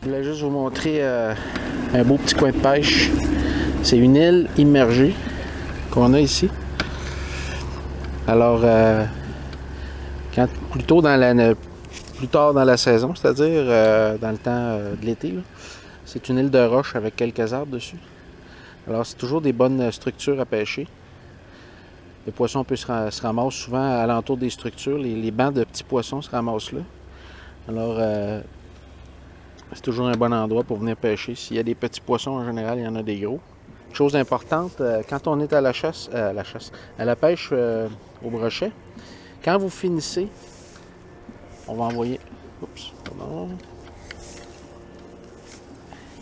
Je voulais juste vous montrer un beau petit coin de pêche. C'est une île immergée qu'on a ici. Alors, plus tard dans la saison, c'est-à-dire dans le temps de l'été, c'est une île de roche avec quelques arbres dessus. Alors, c'est toujours des bonnes structures à pêcher. Les poissons se ramassent souvent alentour des structures. Les bancs de petits poissons se ramassent là. Alors, c'est toujours un bon endroit pour venir pêcher. S'il y a des petits poissons, en général, il y en a des gros. Chose importante, quand on est à la pêche au brochet, quand vous finissez, on va envoyer... Oups, pardon.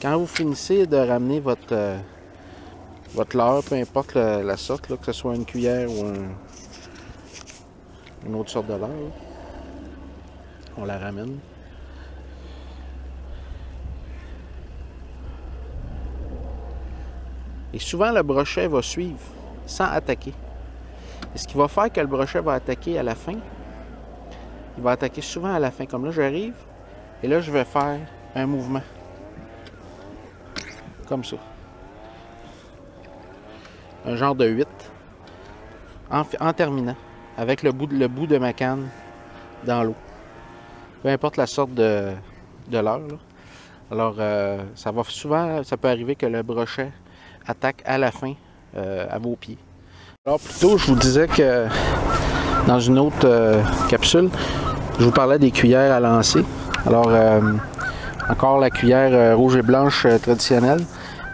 Quand vous finissez de ramener votre leurre, peu importe la sorte, là, que ce soit une cuillère ou une autre sorte de leurre, on la ramène. Et souvent, le brochet va suivre sans attaquer. Et ce qui va faire que le brochet va attaquer à la fin, il va attaquer souvent à la fin. Comme là, j'arrive et là, je vais faire un mouvement. Comme ça. Un genre de 8. En terminant. Avec le bout de ma canne dans l'eau. Peu importe la sorte de leurre. Alors, ça peut arriver que le brochet attaque à la fin à vos pieds. Alors, plus tôt, je vous disais que dans une autre capsule, je vous parlais des cuillères à lancer. Alors, encore la cuillère rouge et blanche traditionnelle.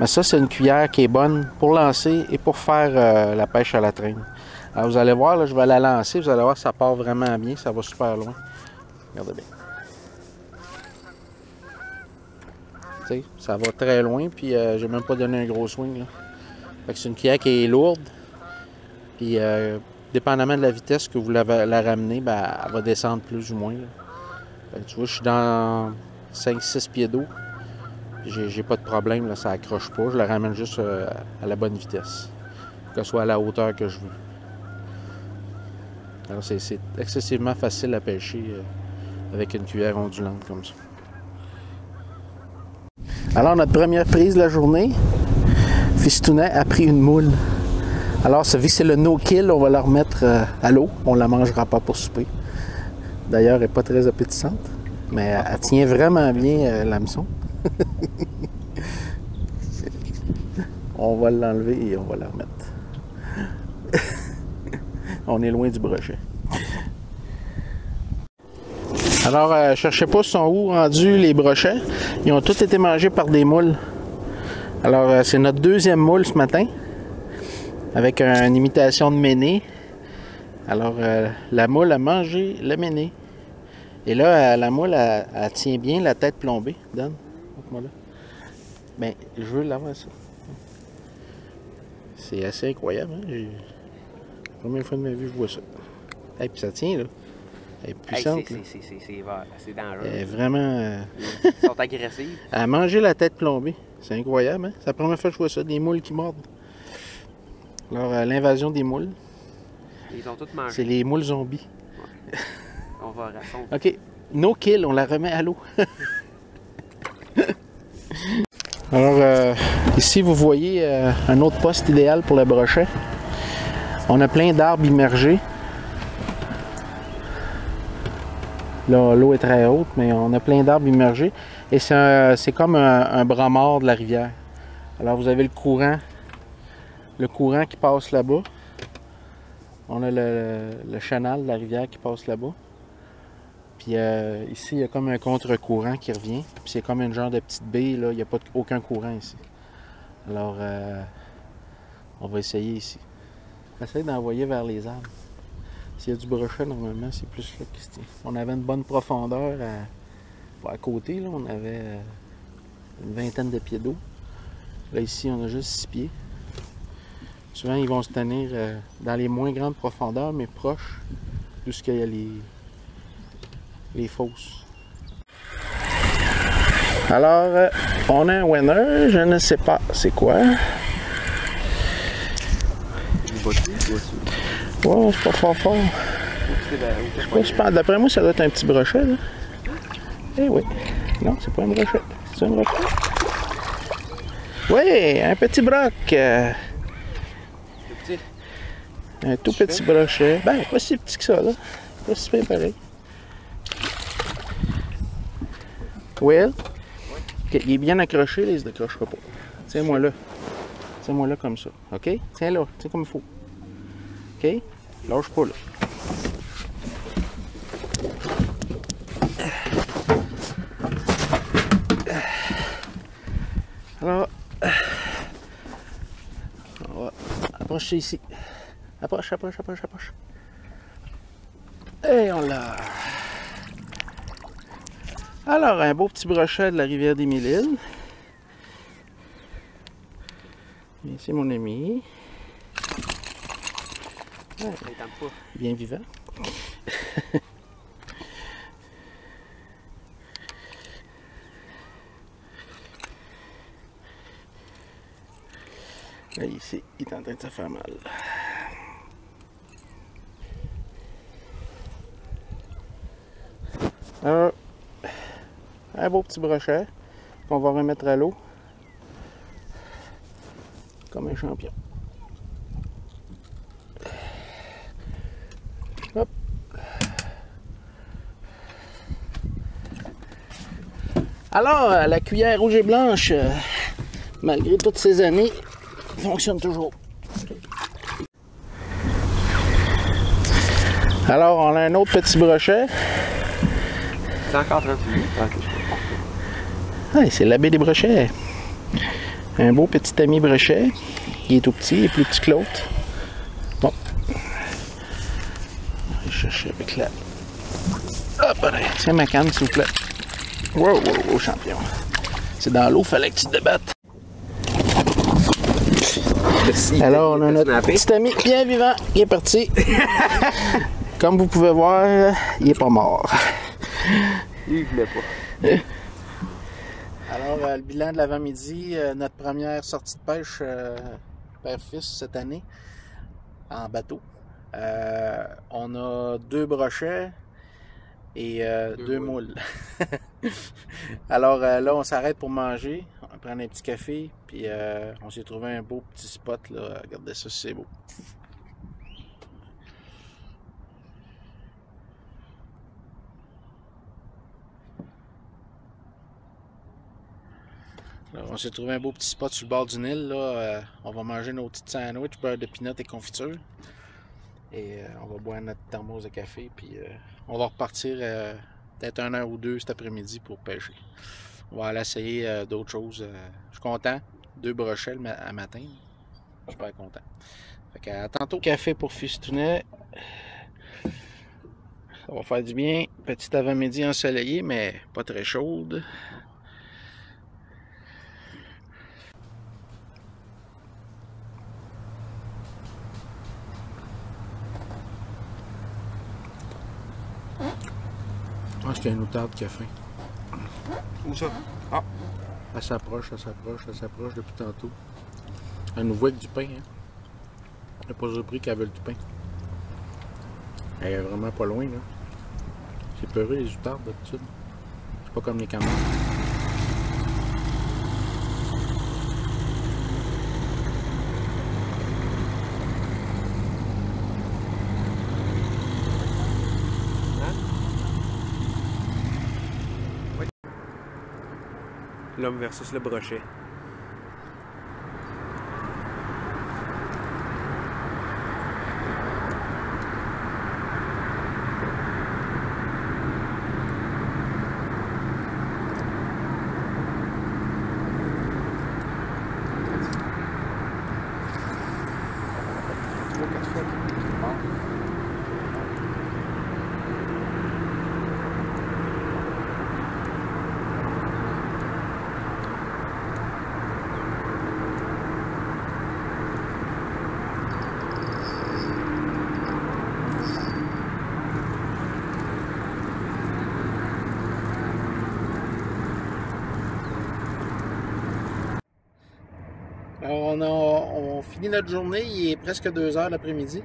Mais ça, c'est une cuillère qui est bonne pour lancer et pour faire la pêche à la traîne. Alors, vous allez voir, là, je vais la lancer. Vous allez voir, ça part vraiment bien. Ça va super loin. Regardez bien. T'sais, ça va très loin, puis j'ai même pas donné un gros swing. Là. Fait que c'est une cuillère qui est lourde. Puis, dépendamment de la vitesse que vous la ramenez, ben, elle va descendre plus ou moins. Fait que, tu vois, je suis dans 5-6 pieds d'eau. J'ai pas de problème, là, ça accroche pas. Je la ramène juste à la bonne vitesse. Que ce soit à la hauteur que je veux. Alors, c'est excessivement facile à pêcher avec une cuillère ondulante comme ça. Alors, notre première prise de la journée, Fistounet a pris une moule. Alors, vu que c'est le no-kill, on va la remettre à l'eau. On ne la mangera pas pour souper. D'ailleurs, elle n'est pas très appétissante. Mais elle tient vraiment bien l'hameçon. On va l'enlever et on va la remettre. On est loin du brochet. Alors, cherchez pas sont où rendus les brochets. Ils ont tous été mangés par des moules. Alors, c'est notre deuxième moule ce matin. Avec une imitation de méné. Alors, la moule a mangé le méné. Et là, la moule, elle tient bien la tête plombée. Donne. Montre-moi là. Ben, je veux l'avoir ça. C'est assez incroyable. Hein? La première fois de ma vie, je vois ça. Et puis ça tient, là. Elle est puissante. C'est dangereux. Elle est vraiment... Ils sont agressifs. Elle a mangé la tête plombée. C'est incroyable, hein? C'est la première fois que je vois ça, des moules qui mordent. Alors, l'invasion des moules. Ils ont toutes mangé. C'est les moules zombies. Ouais. On va rassembler. OK. No kill, on la remet à l'eau. Alors, ici, vous voyez un autre poste idéal pour le brochet. On a plein d'arbres immergés. Là, l'eau est très haute, mais on a plein d'arbres immergés. Et c'est comme un bras mort de la rivière. Alors, vous avez le courant qui passe là-bas. On a le canal de la rivière qui passe là-bas. Puis ici, il y a comme un contre-courant qui revient. Puis c'est comme une genre de petite baie, là. Il n'y a pas aucun courant ici. Alors, on va essayer ici. Essaye d'envoyer vers les arbres. S'il y a du brochet, normalement, c'est plus là qu'il se tient. On avait une bonne profondeur à côté, là. On avait une vingtaine de pieds d'eau. Là, ici, on a juste 6 pieds. Souvent, ils vont se tenir dans les moins grandes profondeurs, mais proches d'où il y a les fosses. Alors, on a un winner, je ne sais pas c'est quoi. Ouais, c'est pas fort. D'après moi, ça doit être un petit brochet, là. Eh oui. Non, c'est pas un brochet. C'est un brochet? Oui, un petit broc. Le petit. Un tout petit brochet. Ben, pas si petit que ça, là. Pas si bien pareil. Will? Ok, il est bien accroché, là, il se décrochera pas. Tiens-moi là. Tiens-moi là comme ça. OK? Tiens là, tiens comme il faut. OK? Lâche pas là. Alors, on va approcher ici. Approche, approche, approche, approche. Et on l'a. Alors, un beau petit brochet de la rivière des Mille-Îles. Ici, mon ami. Ouais, bien vivant. Là, ici, il est en train de se faire mal. Alors, un beau petit brochet qu'on va remettre à l'eau comme un champion. Hop. Alors, la cuillère rouge et blanche, malgré toutes ces années, fonctionne toujours. Alors, on a un autre petit brochet. C'est encore 30 minutes. Ah, c'est l'abbé des brochets. Un beau petit ami brochet. Il est tout petit, il est plus petit que l'autre. Bon. On va chercher avec la... Hop, allez, tiens ma canne, s'il vous plaît. Wow, wow, wow, champion. C'est dans l'eau, fallait que tu te débattes. Alors, on a notre petit ami bien vivant, il est parti. Comme vous pouvez voir, il est pas mort. Il voulait pas. Alors, le bilan de l'avant-midi, notre première sortie de pêche père-fils cette année en bateau. On a 2 brochets et 2 moules. Alors là, on s'arrête pour manger, on prend un petit café, puis on s'est trouvé un beau petit spot là. Regardez ça, c'est beau. Alors, on s'est trouvé un beau petit spot sur le bord du Nil. Là. On va manger nos petites sandwichs, beurre de pinot et confiture. Et on va boire notre thermos de café. Puis on va repartir peut-être 1 heure ou 2 cet après-midi pour pêcher. On va aller essayer d'autres choses. Je suis content. 2 brochets à matin. Je suis super content. Fait que, à tantôt. Café pour fistounet. Ça va faire du bien. Petit avant-midi ensoleillé, mais pas très chaude. Je pense qu'il y a une outarde qui a faim. Où ça? Ah! Elle s'approche depuis tantôt. Elle nous voit avec du pain. Hein? Elle n'a pas surpris qu'elle veut du pain. Elle est vraiment pas loin. Là. C'est peureux les outardes d'habitude. C'est pas comme les camarades. L'homme versus le brochet. Alors on finit notre journée, il est presque 2 heures l'après-midi.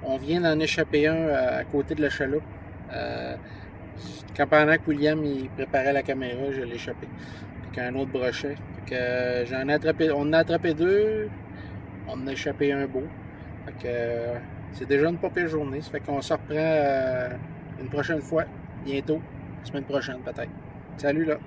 On vient d'en échapper un à côté de la chaloupe. Quand pendant que William il préparait la caméra, je l'ai échappé. Puis qu'un autre brochet. Fait que j'en ai attrapé. On en a attrapé 2. On en a échappé un beau. Fait que c'est déjà une pas pire journée. Ça fait qu'on se reprend une prochaine fois. Bientôt. La semaine prochaine peut-être. Salut là!